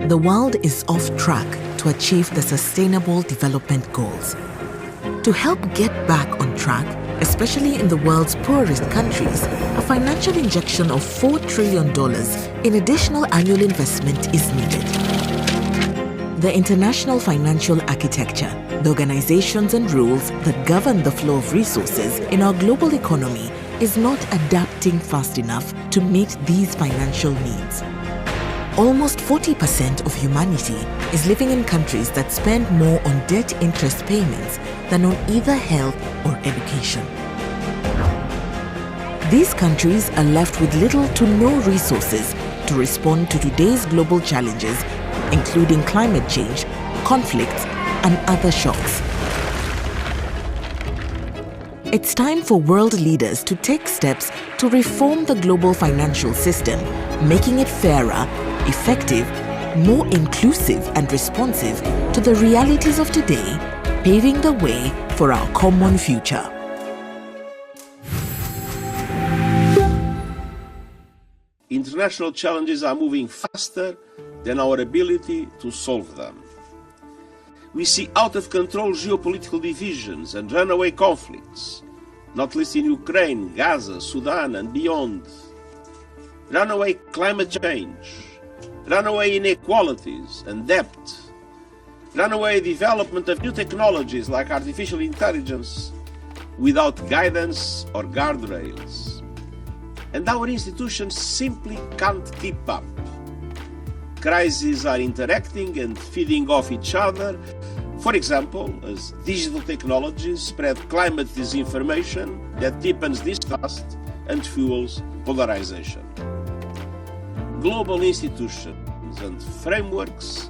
The world is off track to achieve the Sustainable Development Goals. To help get back on track, especially in the world's poorest countries, a financial injection of $4 trillion in additional annual investment is needed. The international financial architecture, the organizations and rules that govern the flow of resources in our global economy is not adapting fast enough to meet these financial needs. Almost 40% of humanity is living in countries that spend more on debt interest payments than on either health or education. These countries are left with little to no resources to respond to today's global challenges, including climate change, conflicts, and other shocks. It's time for world leaders to take steps to reform the global financial system, making it fairer, effective, more inclusive and responsive to the realities of today, paving the way for our common future. International challenges are moving faster than our ability to solve them. We see out-of-control geopolitical divisions and runaway conflicts, not least in Ukraine, Gaza, Sudan and beyond. Runaway climate change, runaway inequalities and debt, runaway development of new technologies like artificial intelligence without guidance or guardrails. And our institutions simply can't keep up. Crises are interacting and feeding off each other. For example, as digital technologies spread climate disinformation that deepens distrust and fuels polarization. Global institutions and frameworks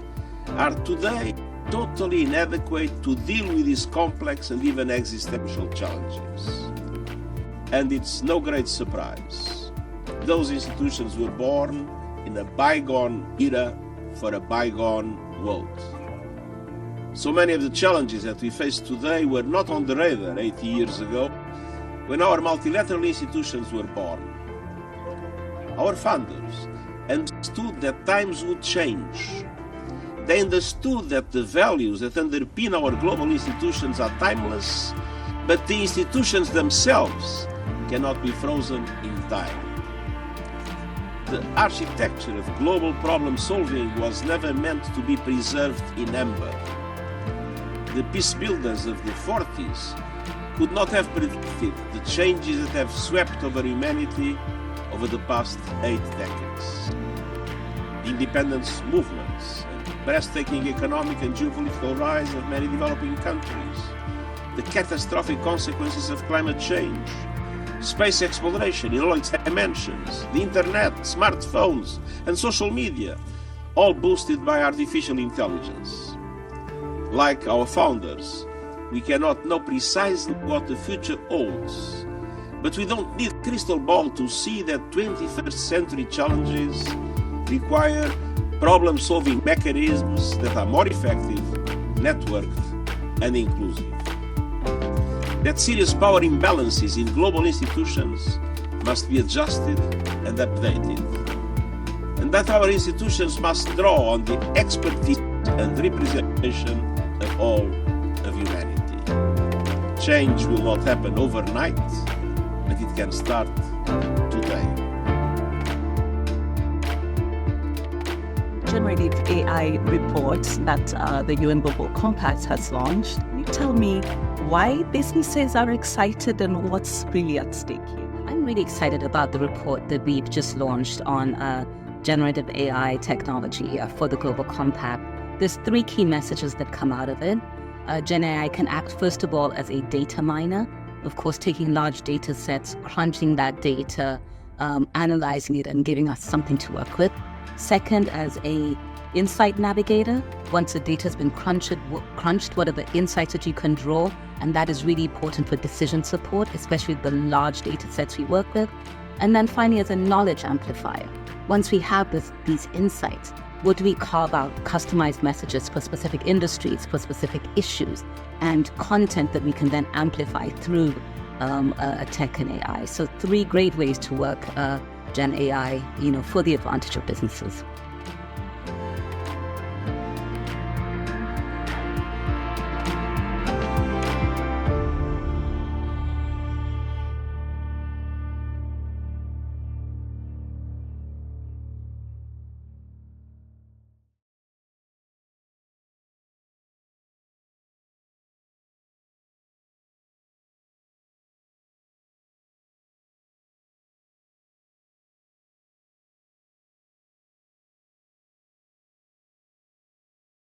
are today totally inadequate to deal with these complex and even existential challenges. And it's no great surprise. Those institutions were born in a bygone era for a bygone world. So many of the challenges that we face today were not on the radar 80 years ago when our multilateral institutions were born. Our founders understood that times would change. They understood that the values that underpin our global institutions are timeless, but the institutions themselves cannot be frozen in time. The architecture of global problem solving was never meant to be preserved in amber. The peace builders of the 40s could not have predicted the changes that have swept over humanity over the past 8 decades. The independence movements, and breathtaking economic and geopolitical rise of many developing countries, the catastrophic consequences of climate change, space exploration in all its dimensions, the internet, smartphones, and social media, all boosted by artificial intelligence. Like our founders, we cannot know precisely what the future holds, but we don't need a crystal ball to see that 21st century challenges require problem-solving mechanisms that are more effective, networked, and inclusive. That serious power imbalances in global institutions must be adjusted and updated, and that our institutions must draw on the expertise and representation of all of humanity. Change will not happen overnight, but it can start today. Generative AI reports that the UN Global Compact has launched. Can you tell me why businesses are excited and what's really at stake here? I'm really excited about the report that we've just launched on generative AI technology for the Global Compact. There's 3 key messages that come out of it. Gen AI can act, first of all, as a data miner, of course, taking large data sets, crunching that data, analyzing it and giving us something to work with. Second, as a insight navigator. Once the data has been crunched, what are the insights that you can draw? And that is really important for decision support, especially the large data sets we work with. And then finally, as a knowledge amplifier. Once we have these insights, what do we carve out customized messages for specific industries, for specific issues, and content that we can then amplify through tech and AI. So 3 great ways to work Gen AI, for the advantage of businesses.